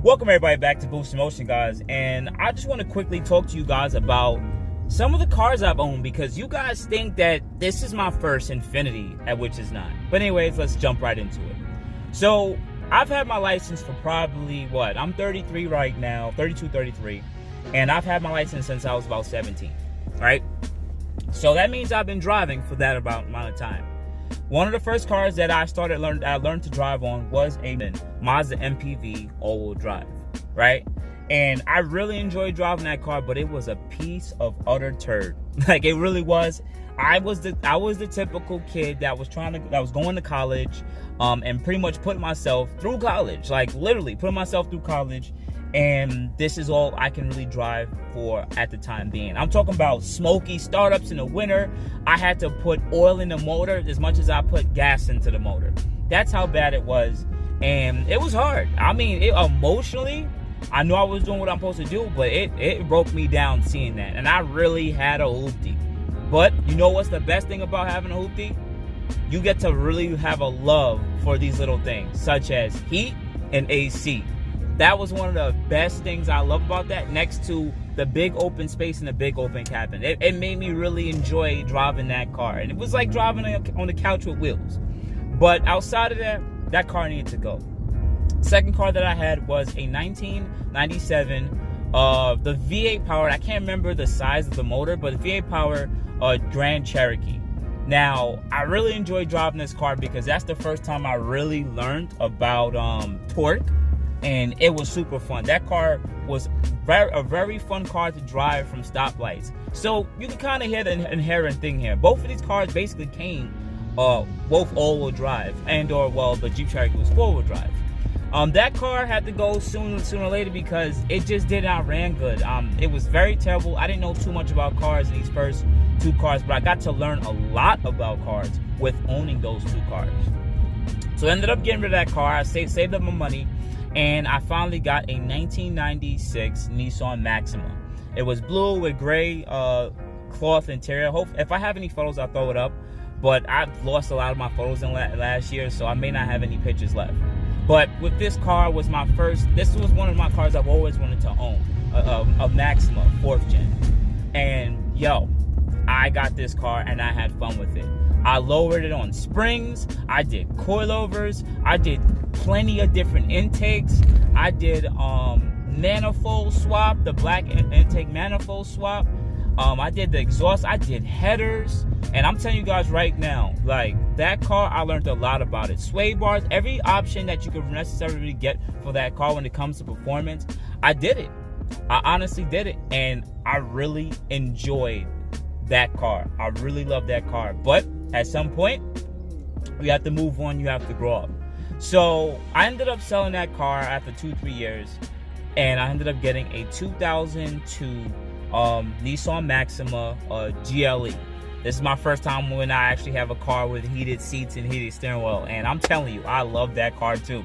Welcome everybody back to boostinmotion, guys, and I just want to quickly talk to you guys about some of the cars I've owned, because you guys think that this is my first Infiniti, at which is not. But anyways, let's jump right into it. So I've had my license for probably what, I'm 33 right now, 32, 33, and I've had my license since I was about 17, right? So that means I've been driving for that amount of time. One of the first cars that I learned to drive on was a Mazda MPV all-wheel drive, right? And I really enjoyed driving that car, but it was a piece of utter turd. Like, it really was. I was the typical kid that was going to college, and pretty much putting myself through college, like literally putting myself through college. And this is all I can really drive for at the time being. I'm talking about smoky startups in the winter. I had to put oil in the motor as much as I put gas into the motor. That's how bad it was. And it was hard. I mean, emotionally, I knew I was doing what I'm supposed to do, but it broke me down seeing that. And I really had a hoopty. But you know what's the best thing about having a hoopty? You get to really have a love for these little things, such as heat and AC. That was one of the best things I love about that, next to the big open space and the big open cabin. It made me really enjoy driving that car. And it was like driving on the couch with wheels. But outside of that, that car needed to go. Second car that I had was a 1997 the V8 powered, I can't remember the size of the motor, but the V8 powered Grand Cherokee. Now, I really enjoyed driving this car because that's the first time I really learned about torque. And it was super fun. That car was a very fun car to drive from stoplights. So you can kind of hear the inherent thing here. Both of these cars basically came both all-wheel drive, well, the Jeep Cherokee was four-wheel drive. That car had to go sooner or later because it just did not ran good. It was very terrible. I didn't know too much about cars in these first two cars, but I got to learn a lot about cars with owning those two cars. So I ended up getting rid of that car. I saved up my money. And I finally got a 1996 Nissan Maxima. It was blue with gray cloth interior. If I have any photos, I'll throw it up. But I've lost a lot of my photos in last year, so I may not have any pictures left. But with this car was my first. This was one of my cars I've always wanted to own, a Maxima 4th gen. And yo, I got this car and I had fun with it. I lowered it on springs. I did coilovers. I did plenty of different intakes. I did manifold swap, the black intake manifold swap. I did the exhaust. I did headers. And I'm telling you guys right now, like, that car, I learned a lot about it. Sway bars, every option that you could necessarily get for that car when it comes to performance, I did it. I honestly did it. And I really enjoyed that car. I really love that car. But at some point, you have to move on. You have to grow up. So I ended up selling that car after 2-3 years, and I ended up getting a 2002 Nissan Maxima GLE. This is my first time when I actually have a car with heated seats and heated steering wheel, and I'm telling you, I love that car too.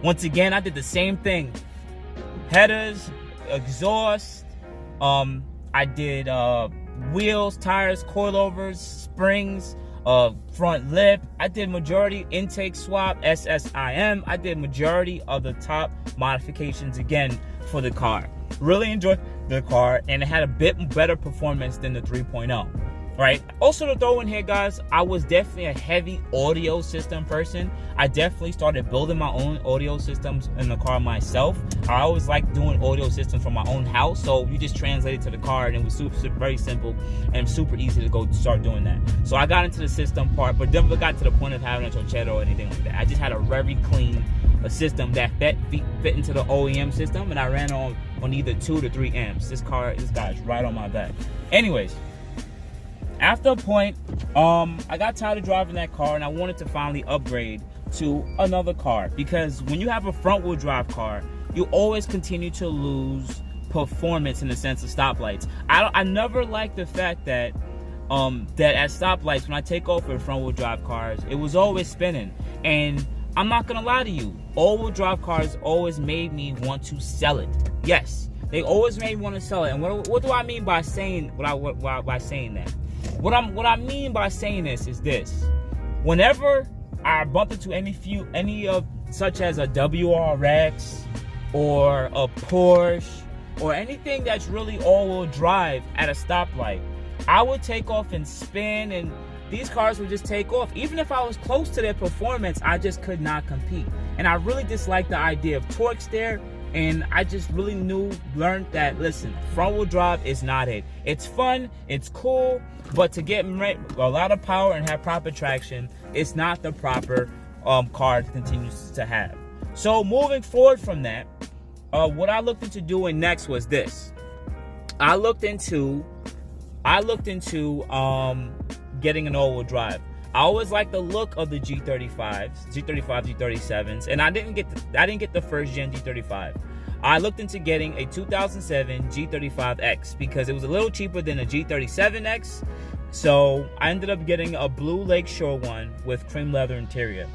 Once again, I did the same thing: headers, exhaust. I did wheels, tires, coilovers, springs, front lip. I did majority intake swap, SSIM. I did majority of the top modifications again for the car. Really enjoyed the car, and it had a bit better performance than the 3.0. Right? Also to throw in here, guys, I was definitely a heavy audio system person. I definitely started building my own audio systems in the car myself. I always liked doing audio systems from my own house, so you just translate it to the car, and it was very simple and super easy to go start doing that. So I got into the system part, but never got to the point of having a tornado or anything like that. I just had a very clean system that fit into the OEM system, and I ran on either 2 to 3 amps. This guy's right on my back. Anyways, after a point, I got tired of driving that car, and I wanted to finally upgrade to another car, because when you have a front-wheel drive car, you always continue to lose performance in the sense of stoplights. I never liked the fact that that at stoplights, when I take off with front-wheel drive cars, it was always spinning. And I'm not gonna lie to you, all-wheel drive cars always made me want to sell it. Yes, they always made me want to sell it. And what do I mean by saying by saying that? What I mean by saying this is this: whenever I bump into any of such as a WRX or a Porsche or anything that's really all-wheel drive at a stoplight, I would take off and spin, and these cars would just take off. Even if I was close to their performance, I just could not compete. And I really disliked the idea of torques there, and I just really learned that, listen, front-wheel drive is not it. It's fun, it's cool, but to get a lot of power and have proper traction, it's not the proper car to continue to have. So moving forward from that, what I looked into doing next was this. I looked into getting an all-wheel drive. I always liked the look of the G35s, G37s, and I didn't get the first gen G35. I looked into getting a 2007 G35X because it was a little cheaper than a G37X. So I ended up getting a blue Lakeshore one with cream leather interior.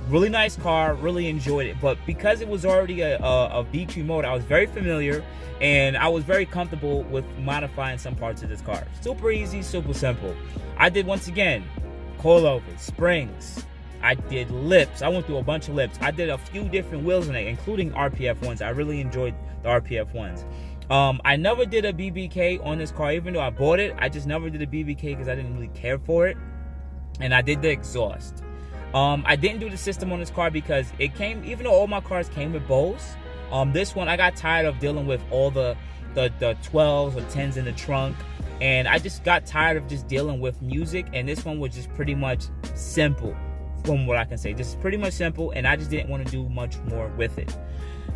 Really nice car, really enjoyed it. But because it was already a BQ mode, I was very familiar and I was very comfortable with modifying some parts of this car. Super easy, super simple. I did, once again, coilovers, springs. I did lips. I went through a bunch of lips. I did a few different wheels in it, including RPF ones. I really enjoyed the RPF ones. I never did a BBK on this car, even though I bought it. I just never did a BBK because I didn't really care for it. And I did the exhaust. I didn't do the system on this car because it came, even though all my cars came with Bose, this one I got tired of dealing with all the 12s or 10s in the trunk, and I just got tired of just dealing with music, and this one was just pretty much simple, from what I can say. Just pretty much simple, and I just didn't want to do much more with it.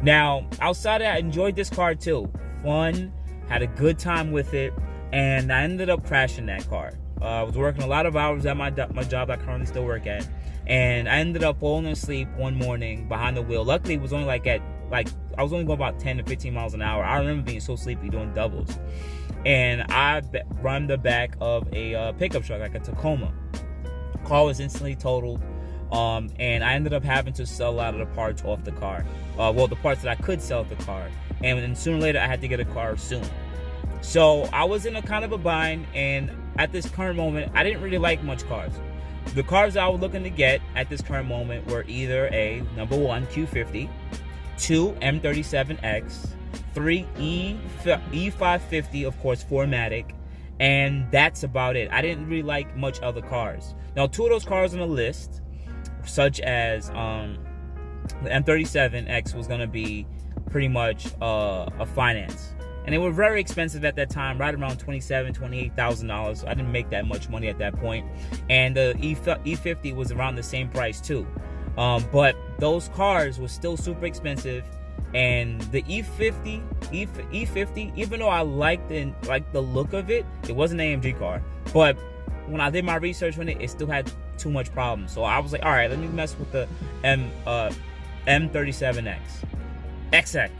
Now, outside of that, I enjoyed this car too. Fun, had a good time with it, and I ended up crashing that car. I was working a lot of hours at my job I currently still work at, and I ended up falling asleep one morning behind the wheel. Luckily, it was only I was only going about 10 to 15 miles an hour. I remember being so sleepy doing doubles, and I run the back of a pickup truck, like a Tacoma. Car was instantly totaled, and I ended up having to sell a lot of the parts off the car. Well, the parts that I could sell off the car, and then sooner or later I had to get a car soon. So I was in a kind of a bind, and at this current moment, I didn't really like much cars. The cars I was looking to get at this current moment were either a number 1 Q50, 2 M37X, 3 E550, of course 4MATIC, and that's about it. I didn't really like much other cars. Now, 2 of those cars on the list, such as the M37X, was going to be pretty much a finance. And they were very expensive at that time, right around $27,000, $28,000. So I didn't make that much money at that point. And the E50 was around the same price too. But those cars were still super expensive. And the E50, even though I liked the look of it, it was an AMG car. But when I did my research on it, it still had too much problems. So I was like, all right, let me mess with the M37X. XX.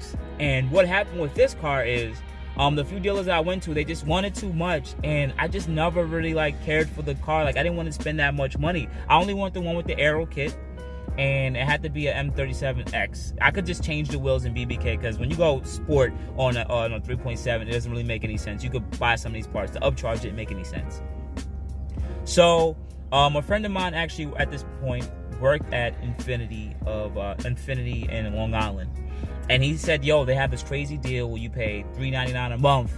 And what happened with this car is the few dealers I went to, they just wanted too much, and I just never really cared for the car. I didn't want to spend that much money. I only want the one with the aero kit, and it had to be an M37X. I could just change the wheels in BBK, because when you go sport on a 3.7, it doesn't really make any sense. You could buy some of these parts. The upcharge didn't make any sense. So a friend of mine actually at this point worked at Infiniti in Long Island. And he said, yo, they have this crazy deal where you pay $399 a month,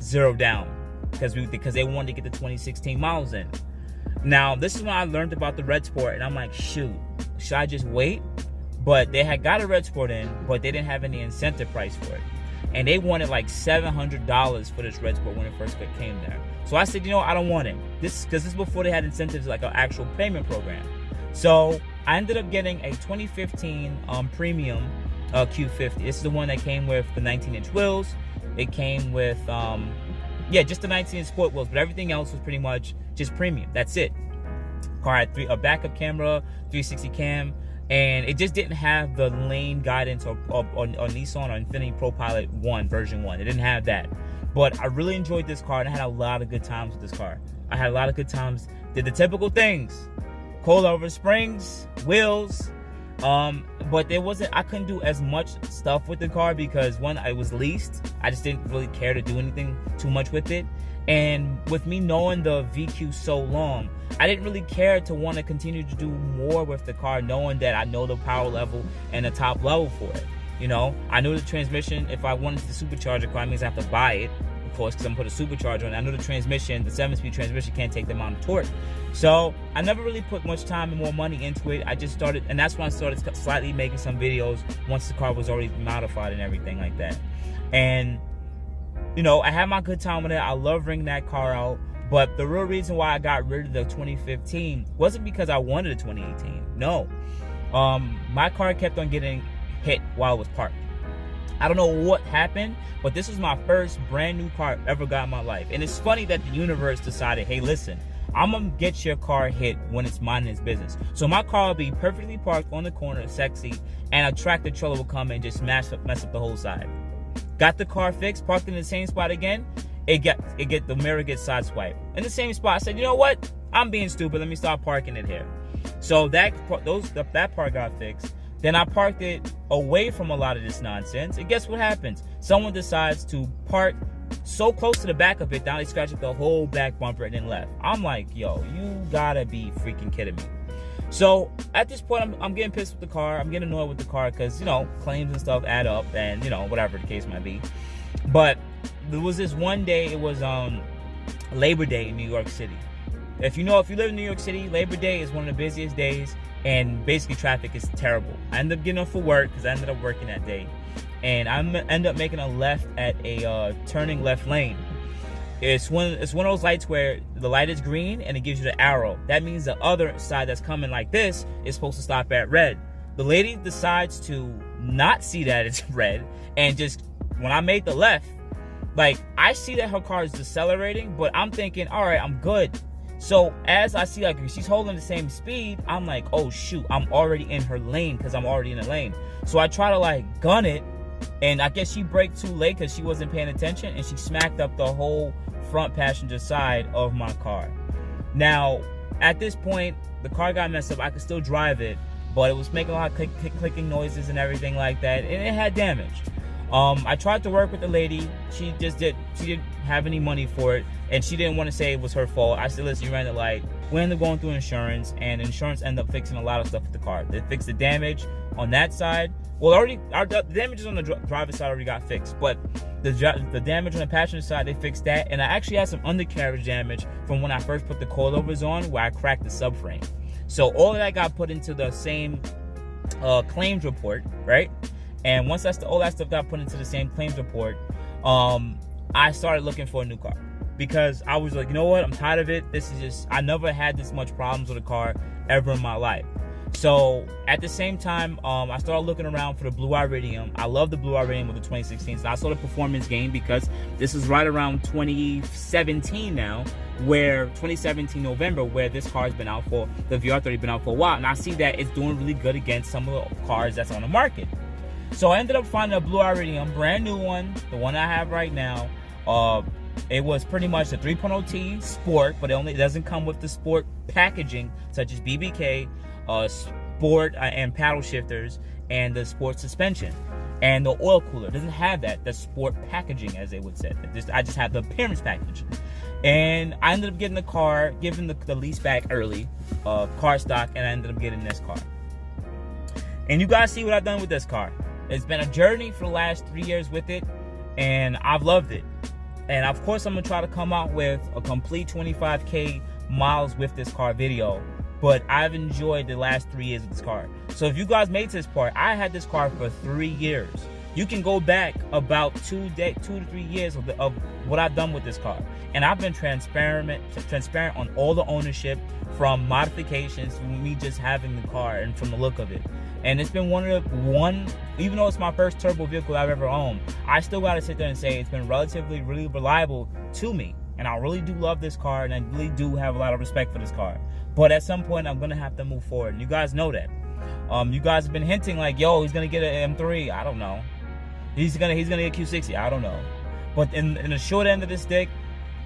0 down, because they wanted to get the 2016 models in. Now, this is when I learned about the Red Sport, and I'm like, shoot, should I just wait? But they had got a Red Sport in, but they didn't have any incentive price for it. And they wanted like $700 for this Red Sport when it first came there. So I said, I don't want it. Because this is before they had incentives, like an actual payment program. So I ended up getting a 2015 premium Q50. This is the one that came with the 19-inch wheels. It came with just the 19-inch sport wheels, but everything else was pretty much just premium. That's it. Car had a backup camera, 360 cam, and it just didn't have the lane guidance on Nissan or Infiniti Pro Pilot 1 version 1. It didn't have that. But I really enjoyed this car, and I had a lot of good times with this car. I had a lot of good times. Did the typical things: coilover, springs, wheels. But I couldn't do as much stuff with the car because, one, I was leased. I just didn't really care to do anything too much with it. And with me knowing the VQ so long, I didn't really care to want to continue to do more with the car, knowing that I know the power level and the top level for it. You know, I knew the transmission, if I wanted the supercharger car, it means I have to buy it, of course, because I'm going to put a supercharger on it. I knew the transmission, the 7-speed transmission can't take the amount of torque. So I never really put much time and more money into it. I just started, and that's when I started slightly making some videos once the car was already modified and everything like that. And, you know, I had my good time with it. I love bringing that car out. But the real reason why I got rid of the 2015 wasn't because I wanted a 2018. No. My car kept on getting hit while it was parked. I don't know what happened, but this was my first brand new car I've ever got in my life. And it's funny that the universe decided, hey, listen, I'm gonna get your car hit when it's minding its business. So my car will be perfectly parked on the corner, sexy, and a tractor trailer will come and just mess up the whole side. Got the car fixed, parked in the same spot again. The mirror gets sideswiped in the same spot. I said, you know what? I'm being stupid. Let me start parking it here. So that part got fixed. Then I parked it away from a lot of this nonsense. And guess what happens? Someone decides to park so close to the back of it, down they scratch up the whole back bumper and then left. I'm like, yo, you gotta be freaking kidding me. So at this point, I'm getting pissed with the car. I'm getting annoyed with the car because, you know, claims and stuff add up and, you know, whatever the case might be. But there was this one day, it was Labor Day in New York City. If you live in New York City, Labor Day is one of the busiest days, and basically traffic is terrible. I ended up getting up for work because I ended up working that day, and I ended up making a left at a turning left lane. It's one of those lights where the light is green and it gives you the arrow. That means the other side that's coming like this is supposed to stop at red. The lady decides to not see that it's red, and just when I made the left, like, I see that her car is decelerating, but I'm thinking, all right, I'm good. So as I see, like, she's holding the same speed, I'm like, oh shoot, I'm already in her lane because I'm already in the lane. So I try to like gun it, and I guess she braked too late because she wasn't paying attention, and she smacked up the whole front passenger side of my car. Now, at this point, the car got messed up. I could still drive it, but it was making a lot of clicking noises and everything like that, and it had damage. I tried to work with the lady. She didn't have any money for it, and she didn't want to say it was her fault. I said, listen, you ran the light. We ended up going through insurance, and insurance ended up fixing a lot of stuff with the car. They fixed the damage on that side. Well, the damages on the driver's side already got fixed, but the damage on the passenger side, they fixed that. And I actually had some undercarriage damage from when I first put the coilovers on, where I cracked the subframe. So all of that got put into the same claims report, right? And once all that stuff got put into the same claims report, I started looking for a new car, because I was like, you know what? I'm tired of it. I never had this much problems with a car ever in my life. So at the same time, I started looking around for the Blue Iridium. I love the Blue Iridium with the 2016. So I saw the performance game, because this is right around 2017 now, where 2017 November, where this car has been out for, the VR30 been out for a while. And I see that it's doing really good against some of the cars that's on the market. So I ended up finding a Blue Iridium, brand new one, the one I have right now. It was pretty much the 3.0T Sport, but it doesn't come with the Sport packaging, such as BBK, Sport and paddle shifters, and the Sport suspension. And the oil cooler doesn't have that, the Sport packaging, as they would say. I just have the appearance package. And I ended up getting the car, giving the lease back early, car stock, and I ended up getting this car. And you guys see what I've done with this car. It's been a journey for the last 3 years with it, and I've loved it. And of course, I'm gonna try to come out with a complete 25K miles with this car video, but I've enjoyed the last 3 years of this car. So if you guys made this part, I had this car for 3 years. You can go back about 2 to 3 years of what I've done with this car, and I've been transparent on all the ownership, from modifications to me just having the car and from the look of it. And it's been even though it's my first turbo vehicle I've ever owned, I still gotta sit there and say it's been relatively really reliable to me. And I really do love this car, and I really do have a lot of respect for this car. But at some point, I'm gonna have to move forward, and you guys know that. You guys have been hinting like, yo, he's gonna get an M3. I don't know. He's gonna get Q60. I don't know. But in the short end of the stick,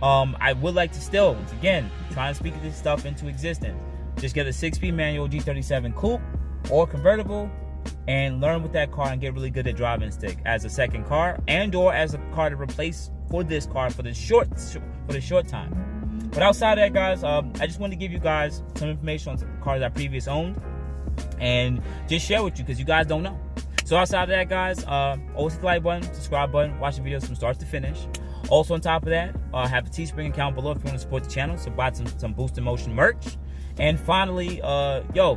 I would like to still, once again, try and speak this stuff into existence. Just get a 6-speed manual G37 coupe or convertible, and learn with that car and get really good at driving stick as a second car, and or as a car to replace for this car for the short time. But outside of that, guys, I just wanted to give you guys some information on some cars I previously owned and just share with you, because you guys don't know. So outside of that, guys, always hit the like button, subscribe button, watch the videos from start to finish. Also on top of that, have a Teespring account below if you want to support the channel, so buy some boostinmotion merch. And finally,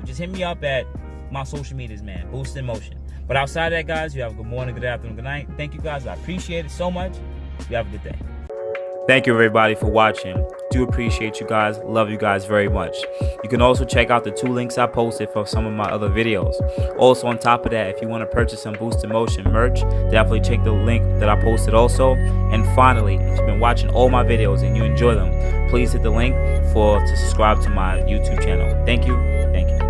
just hit me up at my social medias, man, boostinmotion. But outside of that, guys, you have a good morning, good afternoon, good night. Thank you, guys. I appreciate it so much. You have a good day. Thank you, everybody, for watching. Do appreciate you guys. Love you guys very much. You can also check out the 2 links I posted for some of my other videos. Also, on top of that, if you want to purchase some boostinmotion merch, definitely check the link that I posted also. And finally, if you've been watching all my videos and you enjoy them, please hit the link to subscribe to my YouTube channel. Thank you. Thank you.